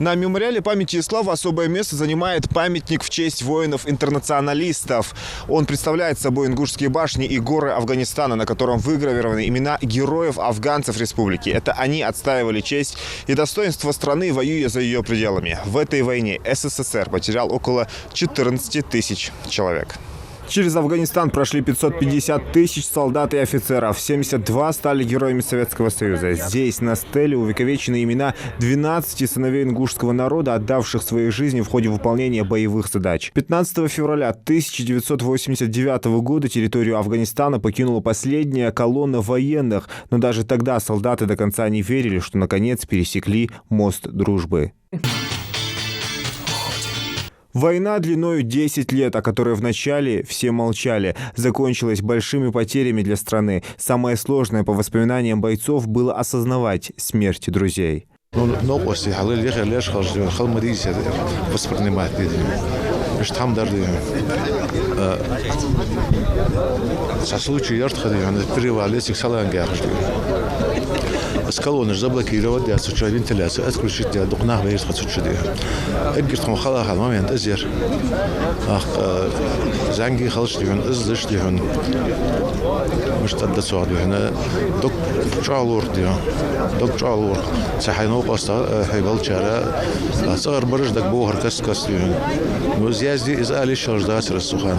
На мемориале памяти и славы особое место занимает памятник в честь воинов-интернационалистов. Он представляет собой ингушские башни и горы Афганистана, на котором выгравированы имена героев-афганцев республики. Это они отстаивали честь и достоинство страны, воюя за ее пределами. В этой войне СССР потерял около 14 тысяч человек. Через Афганистан прошли 550 тысяч солдат и офицеров. 72 стали героями Советского Союза. Здесь на стеле увековечены имена 12 сыновей ингушского народа, отдавших свои жизни в ходе выполнения боевых задач. 15 февраля 1989 года территорию Афганистана покинула последняя колонна военных. Но даже тогда солдаты до конца не верили, что наконец пересекли мост дружбы. Война длиною 10 лет, о которой вначале все молчали, закончилась большими потерями для страны. Самое сложное, по воспоминаниям бойцов, было осознавать смерть друзей. Скалоны заблокировать, да, суча вентиляцию, отключить, да, духнах вейс хацучи, да. Эдгиртхон халахал момент азер. Ах, занги халштивен, издыштивен. Может отдаться, да. Док чалур, да. Док чалур. Сахайно паста, хайбал чара. Сар барыш дак богар каскастивен. Но зязди из али шаждас рассухан.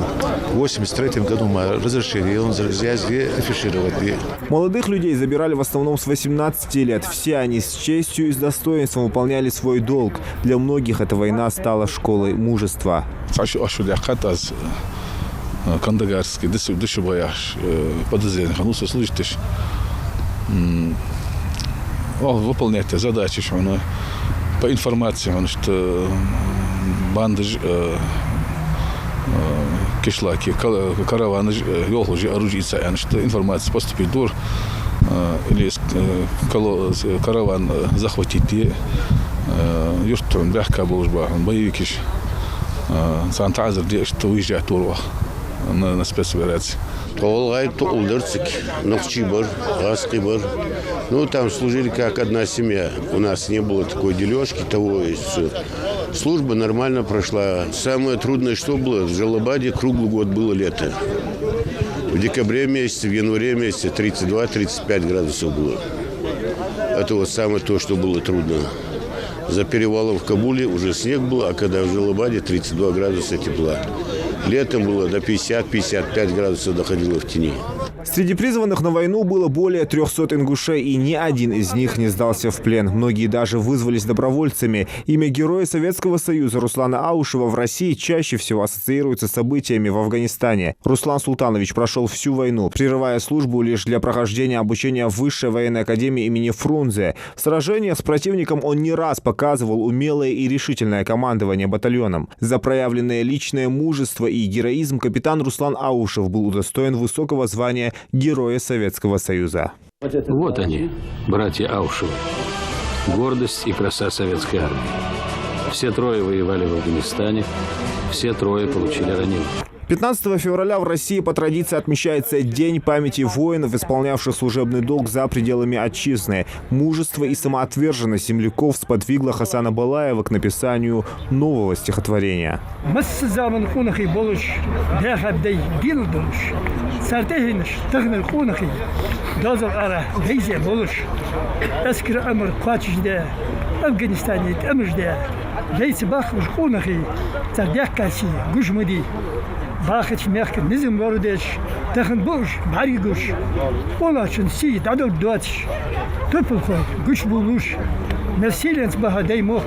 В 83 году мы разрешили, он зязди афишировать. Молодых людей забирали в основном с 18 лет. Все они с честью и с достоинством выполняли свой долг. Для многих эта война стала школой мужества. Кандагарский, дышебояш, подозрение, ну, слышишь, выполнять задачи, по информации, что банды кишлаки, караваны, оружие, что информация поступит дур, или караван захватить, юртон, мягко был боевикиш, сантазер, что уезжает турва на спецоперации. Ну, там служили как одна семья. У нас не было такой дележки, того и все. Служба нормально прошла. Самое трудное, что было, в Жалабаде круглый год было лето. В декабре месяце, в январе месяце 32-35 градусов было. Это вот самое то, что было трудно. За перевалом в Кабуле уже снег был, а когда в Жалабаде 32 градуса тепла. Летом было до 50-55 градусов доходило в тени. Среди призванных на войну было более 300 ингушей, и ни один из них не сдался в плен. Многие даже вызвались добровольцами. Имя героя Советского Союза Руслана Аушева в России чаще всего ассоциируется с событиями в Афганистане. Руслан Султанович прошел всю войну, прерывая службу лишь для прохождения обучения в Высшей военной академии имени Фрунзе. В сражениях с противником он не раз показывал умелое и решительное командование батальоном. За проявленное личное мужество и героизм капитан Руслан Аушев был удостоен высокого звания Героя Советского Союза. Вот они, братья Аушевы. Гордость и краса советской армии. Все трое воевали в Афганистане, все трое получили ранения. 15 февраля в России по традиции отмечается День памяти воинов, исполнявших служебный долг за пределами отчизны. Мужество и самоотверженность земляков сподвигло Хасана Балаева к написанию нового стихотворения. Бахач мягко низм вордеш, тахан бош, мари гуш. Олачен си дадал дуач. Топылко гуш булуш. Мерсиленс бахадай мок.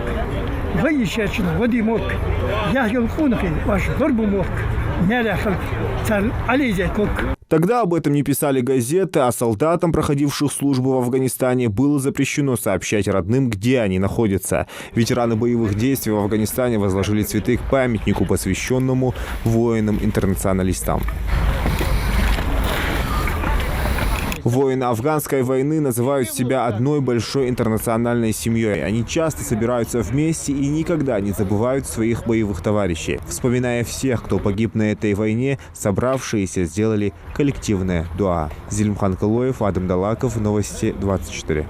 Вайишачен води мок. Яхел хунахи ваш дорбу мок. Няляхал цар ализе кок. Тогда об этом не писали газеты, а солдатам, проходивших службу в Афганистане, было запрещено сообщать родным, где они находятся. Ветераны боевых действий в Афганистане возложили цветы к памятнику, посвященному воинам-интернационалистам. Воины афганской войны называют себя одной большой интернациональной семьей. Они часто собираются вместе и никогда не забывают своих боевых товарищей. Вспоминая всех, кто погиб на этой войне, собравшиеся сделали коллективное дуа. Зелимхан Калоев, Адам Далаков, Новости 24.